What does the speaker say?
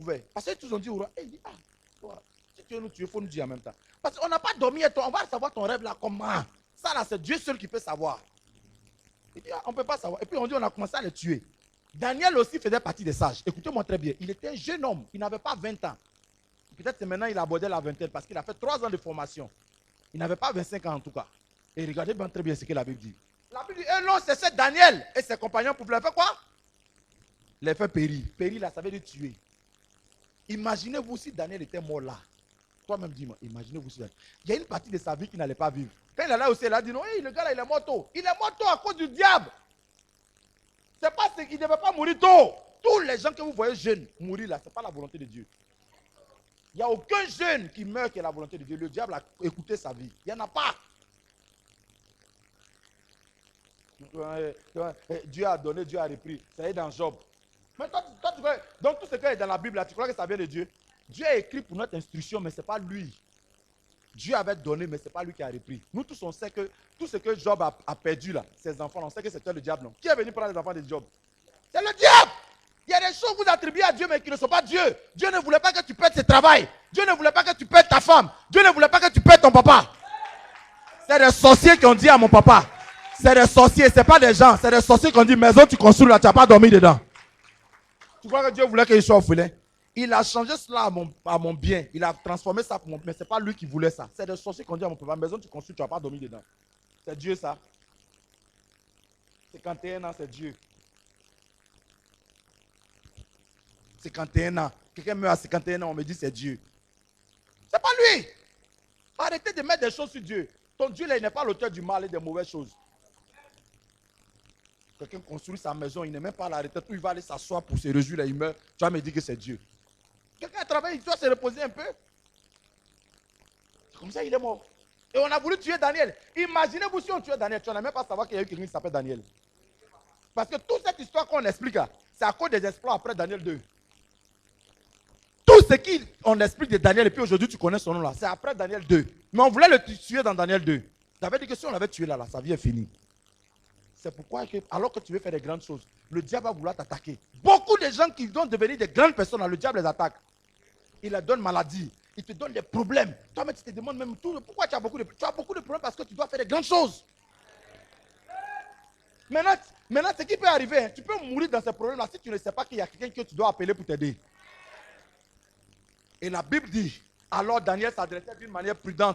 ouvert. Parce que tous ont dit au roi, il dit, ah, toi, si tu veux nous tuer, il faut nous dire en même temps. Parce qu'on n'a pas dormi et toi, on va savoir ton rêve là comment. Ça là, c'est Dieu seul qui peut savoir. Il dit, ah, on ne peut pas savoir. Et puis on dit, on a commencé à les tuer. Daniel aussi faisait partie des sages. Écoutez-moi très bien. Il était un jeune homme. Il n'avait pas 20 ans. Peut-être que maintenant il a abordé la vingtaine parce qu'il a fait 3 ans de formation. Il n'avait pas 25 ans en tout cas. Et regardez bien très bien ce que la Bible dit. La Bible dit, non, c'est Daniel et ses compagnons pour les faire quoi? Les faire périr. Périr là, ça veut dire tuer. Imaginez-vous si Daniel était mort là. Toi-même dis-moi, imaginez-vous si Daniel. Il y a une partie de sa vie qui n'allait pas vivre. Quand il est là aussi, il a dit non, hey, le gars là, il est mort tôt. Il est mort tôt à cause du diable. C'est pas ce qu'il ne devait pas mourir tôt. Tous les gens que vous voyez jeunes mourir là, ce n'est pas la volonté de Dieu. Il n'y a aucun jeune qui meurt qui est la volonté de Dieu. Le diable a écouté sa vie. Il n'y en a pas. Dieu a donné, Dieu a repris. Ça est dans Job. Mais toi, tu crois, donc tout ce qui est dans la Bible, là, tu crois que ça vient de Dieu? Dieu a écrit pour notre instruction, mais ce n'est pas lui. Dieu avait donné, mais ce n'est pas lui qui a repris. Nous tous, on sait que tout ce que Job a perdu là, ses enfants, on sait que c'était le diable. Non? Qui est venu prendre les enfants de Job? C'est le diable! Il y a des choses que vous attribuez à Dieu, mais qui ne sont pas Dieu. Dieu ne voulait pas que tu perdes ce travail. Dieu ne voulait pas que tu perdes ta femme. Dieu ne voulait pas que tu perdes ton papa. C'est des sorciers qui ont dit à mon papa. C'est des sorciers, ce n'est pas des gens. C'est des sorciers qui ont dit, maison tu construis là, tu n'as pas dormi dedans. Tu crois que Dieu voulait que je sois orphelin? Il a changé cela à mon bien. Il a transformé ça pour mon bien. Mais ce n'est pas lui qui voulait ça. C'est des sorciers qui ont dit à mon papa, maison tu construis, tu n'as pas dormi dedans. C'est Dieu ça. 51 ans, c'est Dieu. 51 ans. Quelqu'un meurt à 51 ans, on me dit c'est Dieu. C'est pas lui. Arrêtez de mettre des choses sur Dieu. Ton Dieu là, il n'est pas l'auteur du mal et des mauvaises choses. Quelqu'un construit sa maison, il n'est même pas à la retraite, où il va aller s'asseoir pour se réjouir, là, il meurt. Tu vas me dire que c'est Dieu. Quelqu'un a travaillé, il doit se reposer un peu. C'est comme ça, il est mort. Et on a voulu tuer Daniel. Imaginez-vous si on tuait Daniel, tu n'as même pas savoir qu'il y a eu quelqu'un qui s'appelle Daniel. Parce que toute cette histoire qu'on explique, c'est à cause des exploits après Daniel 2. Tout ce qu'on explique de Daniel, et puis aujourd'hui tu connais son nom là, c'est après Daniel 2. Mais on voulait le tuer dans Daniel 2. Ça veut dire que si on l'avait tué là, sa vie est finie. C'est pourquoi, alors que tu veux faire des grandes choses, le diable va vouloir t'attaquer. Beaucoup de gens qui vont devenir des grandes personnes, le diable les attaque. Il leur donne maladie, il te donne des problèmes. Toi-même, tu te demandes même pourquoi tu as beaucoup de problèmes. Tu as beaucoup de problèmes parce que tu dois faire des grandes choses. Maintenant ce qui peut arriver, tu peux mourir dans ces problèmes-là si tu ne sais pas qu'il y a quelqu'un que tu dois appeler pour t'aider. Et la Bible dit, alors Daniel s'adressait d'une manière prudente